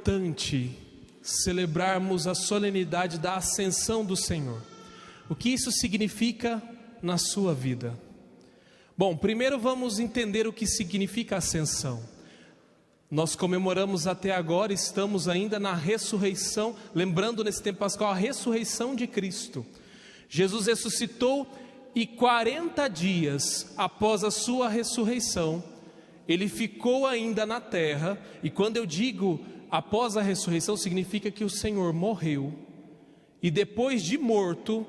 importante celebrarmos a solenidade da Ascensão do Senhor. O que isso significa na sua vida? Bom, primeiro vamos entender o que significa ascensão. Nós comemoramos até agora, estamos ainda na ressurreição, lembrando nesse tempo pascal a ressurreição de Cristo. Jesus ressuscitou e 40 dias após a sua ressurreição, Ele ficou ainda na terra. E quando eu digo após a ressurreição, significa que o Senhor morreu. E depois de morto,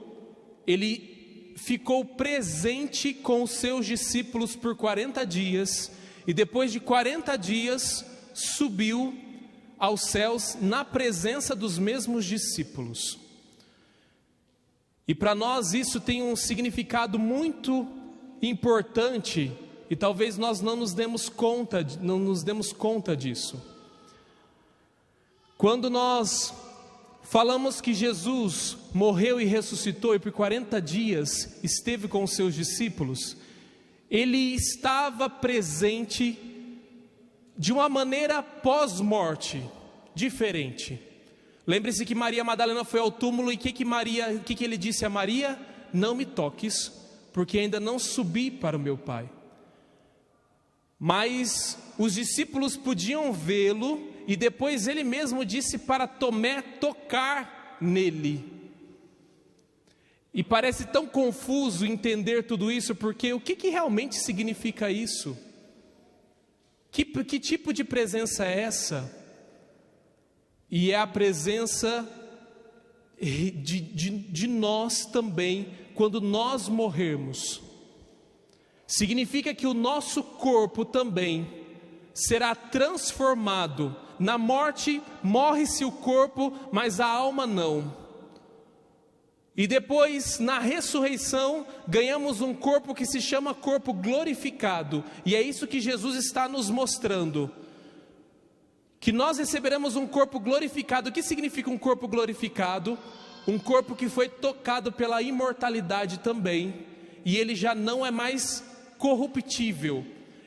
Ele ficou presente com os seus discípulos por 40 dias. E depois de 40 dias, subiu aos céus na presença dos mesmos discípulos. E para nós isso tem um significado muito importante, e talvez nós não nos demos conta disso. Quando nós falamos que Jesus morreu e ressuscitou e por 40 dias esteve com os seus discípulos, Ele estava presente de uma maneira pós-morte, diferente. Lembre-se que Maria Madalena foi ao túmulo e o que Ele disse a Maria? Não me toques, porque ainda não subi para o meu Pai. Mas os discípulos podiam vê-lo, e depois Ele mesmo disse para Tomé tocar nele. E parece tão confuso entender tudo isso, porque o que realmente significa isso? Que tipo de presença é essa? E é a presença de nós também, quando nós morrermos. Significa que o nosso corpo também será transformado. Na morte, morre-se o corpo, mas a alma não. E depois, na ressurreição, ganhamos um corpo que se chama corpo glorificado. E é isso que Jesus está nos mostrando. Que nós receberemos um corpo glorificado. O que significa um corpo glorificado? Um corpo que foi tocado pela imortalidade também. E ele já não é mais corruptível.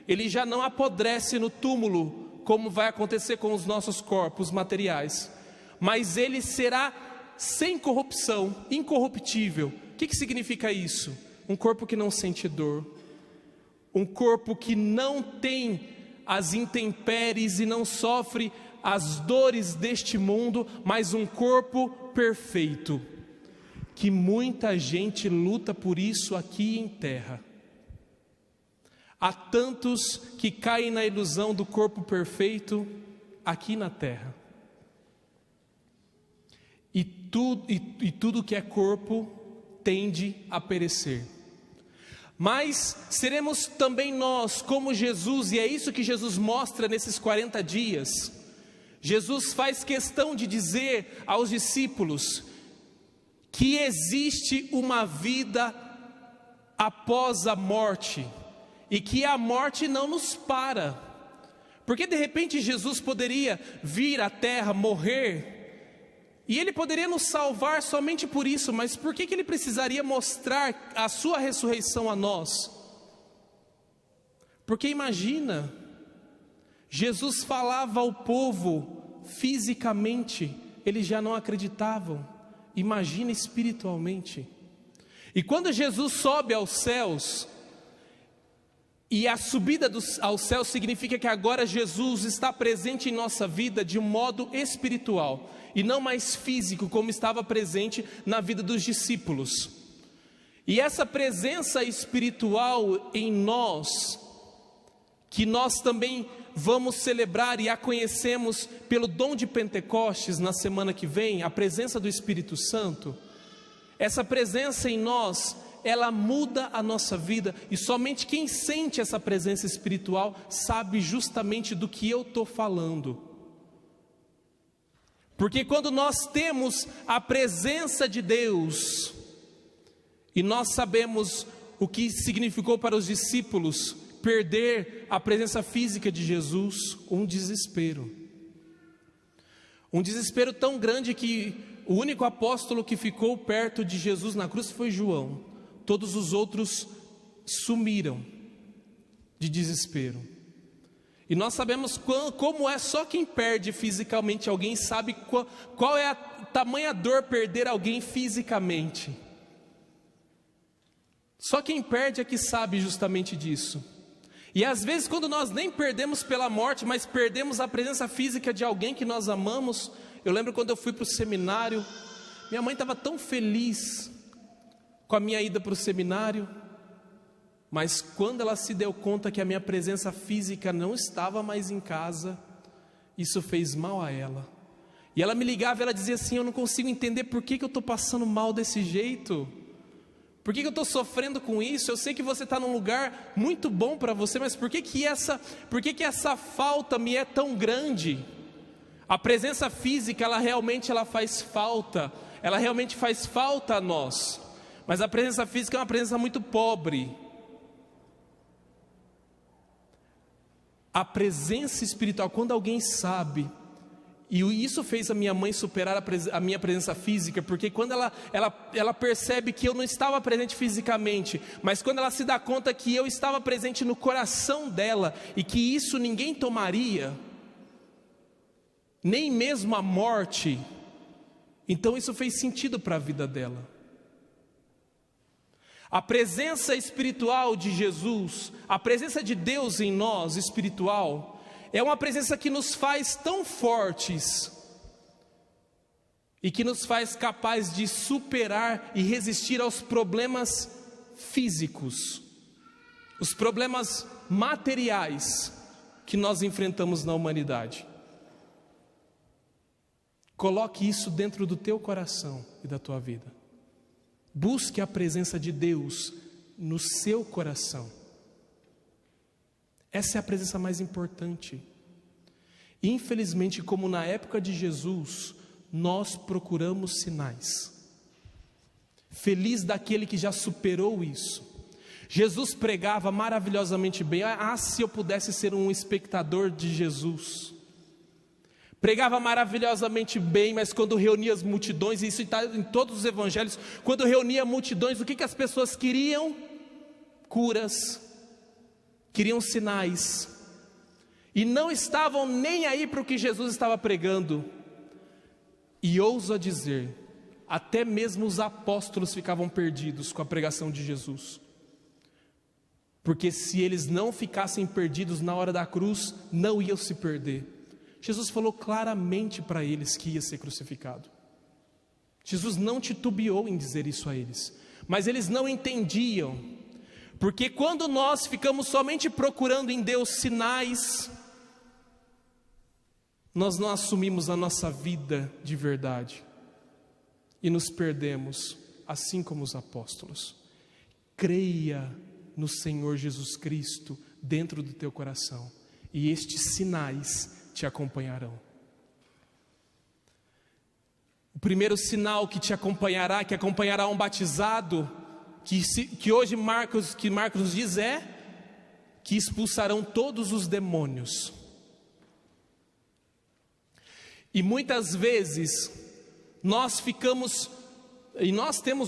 Ele já não apodrece no túmulo, como vai acontecer com os nossos corpos materiais. Mas ele será sem corrupção, incorruptível. O que significa isso? Um corpo que não sente dor, um corpo que não tem as intempéries e não sofre as dores deste mundo, mas um corpo perfeito, que muita gente luta por isso aqui em terra. Há tantos que caem na ilusão do corpo perfeito aqui na terra. E tudo que é corpo tende a perecer. Mas seremos também nós como Jesus, e é isso que Jesus mostra nesses 40 dias. Jesus faz questão de dizer aos discípulos que existe uma vida após a morte, e que a morte não nos para. Porque de repente Jesus poderia vir à terra, morrer, e Ele poderia nos salvar somente por isso, mas por que Ele precisaria mostrar a sua ressurreição a nós? Porque imagina, Jesus falava ao povo fisicamente, eles já não acreditavam, imagina espiritualmente. E quando Jesus sobe aos céus, e a subida aos céus significa que agora Jesus está presente em nossa vida de um modo espiritual, e não mais físico, como estava presente na vida dos discípulos. E essa presença espiritual em nós, que nós também vamos celebrar e a conhecemos pelo dom de Pentecostes na semana que vem, a presença do Espírito Santo, essa presença em nós, ela muda a nossa vida, e somente quem sente essa presença espiritual sabe justamente do que eu estou falando. Porque quando nós temos a presença de Deus, e nós sabemos o que significou para os discípulos perder a presença física de Jesus, um desespero tão grande que o único apóstolo que ficou perto de Jesus na cruz foi João. Todos os outros sumiram de desespero. E nós sabemos como é, só quem perde fisicamente alguém sabe qual é a tamanha dor perder alguém fisicamente. Só quem perde é que sabe justamente disso. E às vezes quando nós nem perdemos pela morte, mas perdemos a presença física de alguém que nós amamos. Eu lembro quando eu fui para o seminário, minha mãe estava tão feliz com a minha ida para o seminário, mas quando ela se deu conta que a minha presença física não estava mais em casa, isso fez mal a ela. E ela me ligava e ela dizia assim: eu não consigo entender por que eu estou passando mal desse jeito. Por que eu estou sofrendo com isso? Eu sei que você está num lugar muito bom para você, mas por que essa falta me é tão grande? A presença física, ela realmente faz falta. Ela realmente faz falta a nós. Mas a presença física é uma presença muito pobre. A presença espiritual, quando alguém sabe, e isso fez a minha mãe superar a minha presença física, porque quando ela percebe que eu não estava presente fisicamente, mas quando ela se dá conta que eu estava presente no coração dela, e que isso ninguém tomaria, nem mesmo a morte, então isso fez sentido para a vida dela. A presença espiritual de Jesus, a presença de Deus em nós, espiritual, é uma presença que nos faz tão fortes e que nos faz capaz de superar e resistir aos problemas físicos, os problemas materiais que nós enfrentamos na humanidade. Coloque isso dentro do teu coração e da tua vida. Busque a presença de Deus no seu coração. Essa é a presença mais importante. Infelizmente, como na época de Jesus, nós procuramos sinais. Feliz daquele que já superou isso. Jesus pregava maravilhosamente bem. Se eu pudesse ser um espectador de Jesus. Pregava maravilhosamente bem, mas quando reunia as multidões, e isso está em todos os evangelhos, quando reunia multidões, o que as pessoas queriam? Curas, queriam sinais, e não estavam nem aí para o que Jesus estava pregando. E ouso a dizer, até mesmo os apóstolos ficavam perdidos com a pregação de Jesus, porque se eles não ficassem perdidos na hora da cruz, não iam se perder. Jesus falou claramente para eles que ia ser crucificado. Jesus não titubeou em dizer isso a eles, mas eles não entendiam, porque quando nós ficamos somente procurando em Deus sinais, nós não assumimos a nossa vida de verdade e nos perdemos, assim como os apóstolos. Creia no Senhor Jesus Cristo dentro do teu coração, e estes sinais te acompanharão. O primeiro sinal que te acompanhará, que acompanhará um batizado, que hoje Marcos nos diz, é que expulsarão todos os demônios. E muitas vezes nós temos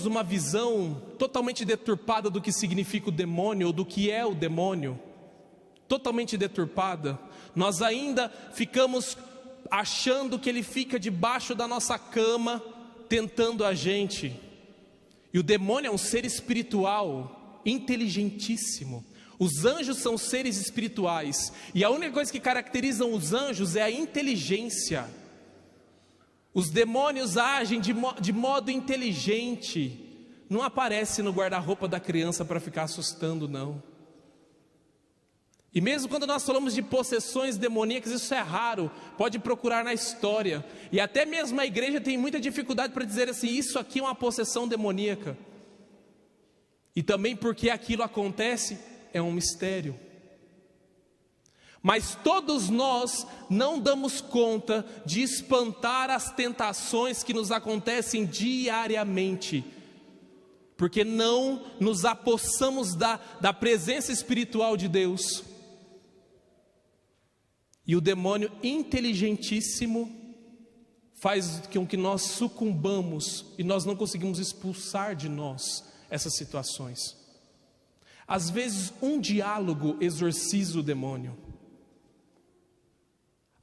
uma visão totalmente deturpada do que significa o demônio, ou do que é o demônio, totalmente deturpada. Nós ainda ficamos achando que ele fica debaixo da nossa cama, tentando a gente. E o demônio é um ser espiritual, inteligentíssimo. Os anjos são seres espirituais, e a única coisa que caracteriza os anjos é a inteligência. Os demônios agem de modo inteligente. Não aparece no guarda-roupa da criança para ficar assustando, não. E mesmo quando nós falamos de possessões demoníacas, isso é raro, pode procurar na história. E até mesmo a igreja tem muita dificuldade para dizer assim, isso aqui é uma possessão demoníaca. E também porque aquilo acontece, é um mistério. Mas todos nós não damos conta de espantar as tentações que nos acontecem diariamente, porque não nos apossamos da presença espiritual de Deus. E o demônio inteligentíssimo faz com que nós sucumbamos e nós não conseguimos expulsar de nós essas situações. Às vezes um diálogo exorciza o demônio.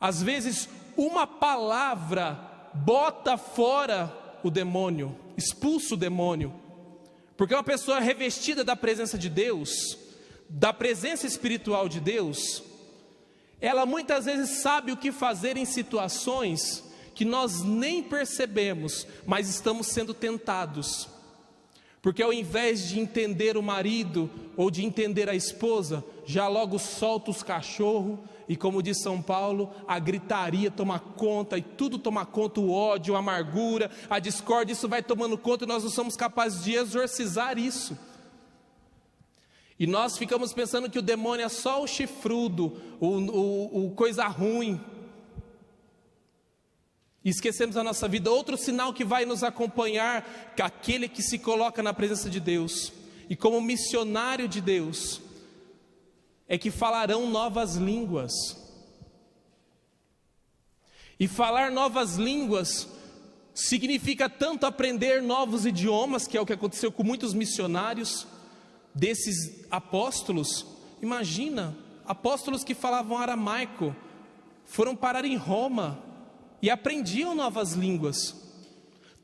Às vezes, uma palavra bota fora o demônio, expulsa o demônio. Porque uma pessoa revestida da presença de Deus, da presença espiritual de Deus, ela muitas vezes sabe o que fazer em situações que nós nem percebemos, mas estamos sendo tentados. Porque ao invés de entender o marido ou de entender a esposa, já logo solta os cachorros e, como diz São Paulo, a gritaria toma conta e tudo toma conta, o ódio, a amargura, a discórdia, isso vai tomando conta e nós não somos capazes de exorcizar isso. E nós ficamos pensando que o demônio é só o chifrudo, o coisa ruim. E esquecemos a nossa vida. Outro sinal que vai nos acompanhar, aquele que se coloca na presença de Deus e como missionário de Deus, é que falarão novas línguas. E falar novas línguas significa tanto aprender novos idiomas, que é o que aconteceu com muitos missionários desses apóstolos. Imagina, apóstolos que falavam aramaico foram parar em Roma e aprendiam novas línguas.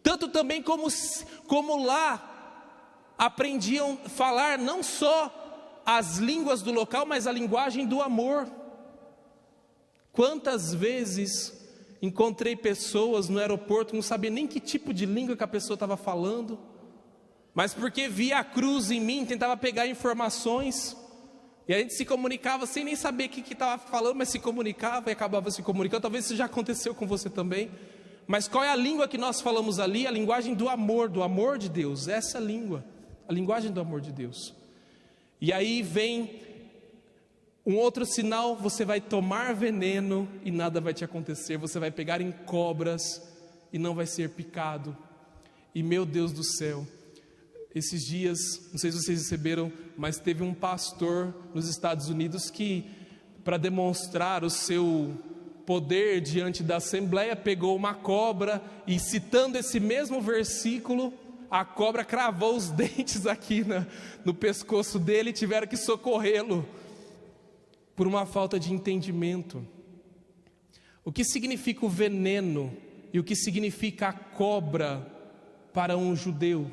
Tanto também como lá aprendiam a falar não só as línguas do local, mas a linguagem do amor. Quantas vezes encontrei pessoas no aeroporto, não sabia nem que tipo de língua que a pessoa estava falando, mas porque via a cruz em mim, tentava pegar informações, e a gente se comunicava sem nem saber o que estava falando, mas se comunicava e acabava se comunicando. Talvez isso já aconteceu com você também. Mas qual é a língua que nós falamos ali? A linguagem do amor de Deus. Essa língua, a linguagem do amor de Deus. E aí vem um outro sinal: você vai tomar veneno e nada vai te acontecer. Você vai pegar em cobras e não vai ser picado. E meu Deus do céu, esses dias, não sei se vocês receberam, mas teve um pastor nos Estados Unidos que, para demonstrar o seu poder diante da assembleia, pegou uma cobra e, citando esse mesmo versículo, a cobra cravou os dentes aqui no pescoço dele e tiveram que socorrê-lo por uma falta de entendimento. O que significa o veneno e o que significa a cobra para um judeu?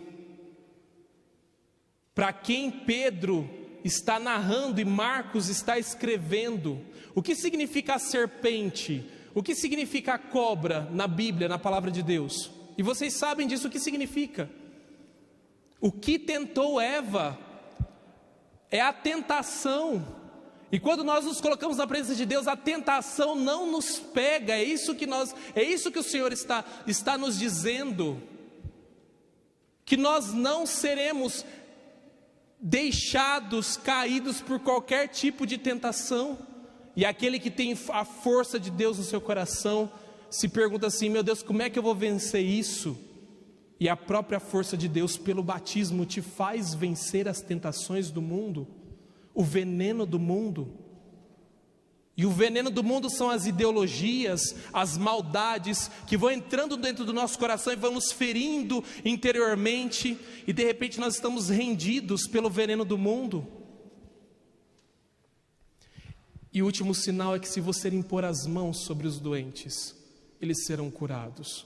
Para quem Pedro está narrando e Marcos está escrevendo, o que significa a serpente? O que significa a cobra na Bíblia, na palavra de Deus? E vocês sabem disso, o que significa? O que tentou Eva é a tentação. E quando nós nos colocamos na presença de Deus, a tentação não nos pega. É isso que o Senhor está nos dizendo. Que nós não seremos deixados, caídos por qualquer tipo de tentação. E aquele que tem a força de Deus no seu coração se pergunta assim: meu Deus, como é que eu vou vencer isso? E a própria força de Deus pelo batismo te faz vencer as tentações do mundo, o veneno do mundo. E o veneno do mundo são as ideologias, as maldades que vão entrando dentro do nosso coração e vão nos ferindo interiormente, e de repente nós estamos rendidos pelo veneno do mundo. E o último sinal é que se você impor as mãos sobre os doentes, eles serão curados.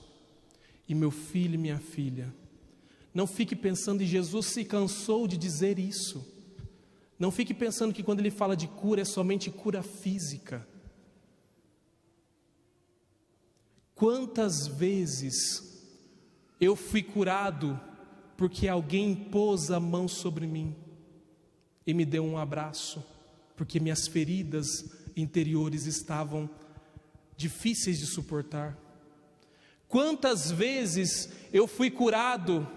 E meu filho e minha filha, não fique pensando, e Jesus se cansou de dizer isso. Não fique pensando que quando ele fala de cura é somente cura física. Quantas vezes eu fui curado porque alguém pôs a mão sobre mim e me deu um abraço, porque minhas feridas interiores estavam difíceis de suportar. Quantas vezes eu fui curado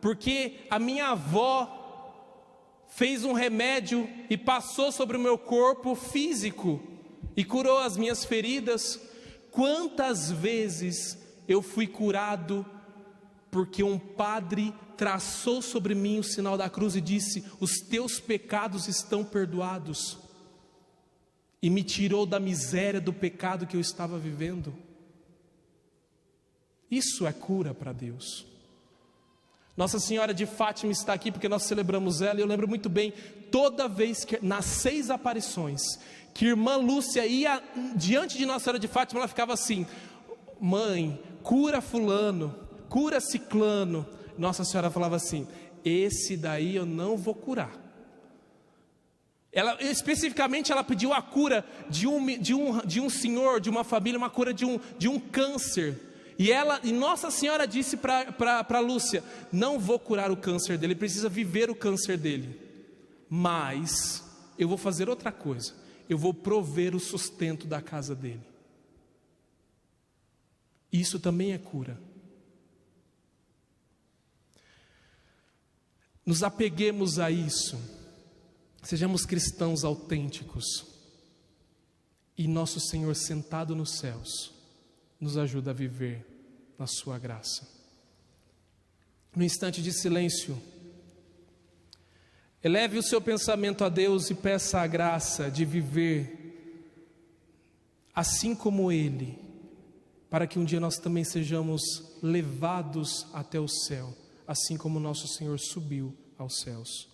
porque a minha avó fez um remédio e passou sobre o meu corpo físico e curou as minhas feridas. Quantas vezes eu fui curado porque um padre traçou sobre mim o sinal da cruz e disse: os teus pecados estão perdoados, e me tirou da miséria do pecado que eu estava vivendo. Isso é cura para Deus. Nossa Senhora de Fátima está aqui porque nós celebramos ela, e eu lembro muito bem, toda vez que, nas 6 aparições, que irmã Lúcia ia diante de Nossa Senhora de Fátima, ela ficava assim: mãe, cura fulano, cura ciclano. Nossa Senhora falava assim: esse daí eu não vou curar. Especificamente ela pediu a cura de um senhor, de uma família, uma cura de um câncer. E Nossa Senhora disse para Lúcia: não vou curar o câncer dele, ele precisa viver o câncer dele, mas eu vou fazer outra coisa, eu vou prover o sustento da casa dele. Isso também é cura. Nos apeguemos a isso, sejamos cristãos autênticos, e nosso Senhor sentado nos céus nos ajuda a viver na sua graça. No instante de silêncio, eleve o seu pensamento a Deus e peça a graça de viver assim como Ele, para que um dia nós também sejamos levados até o céu, assim como nosso Senhor subiu aos céus.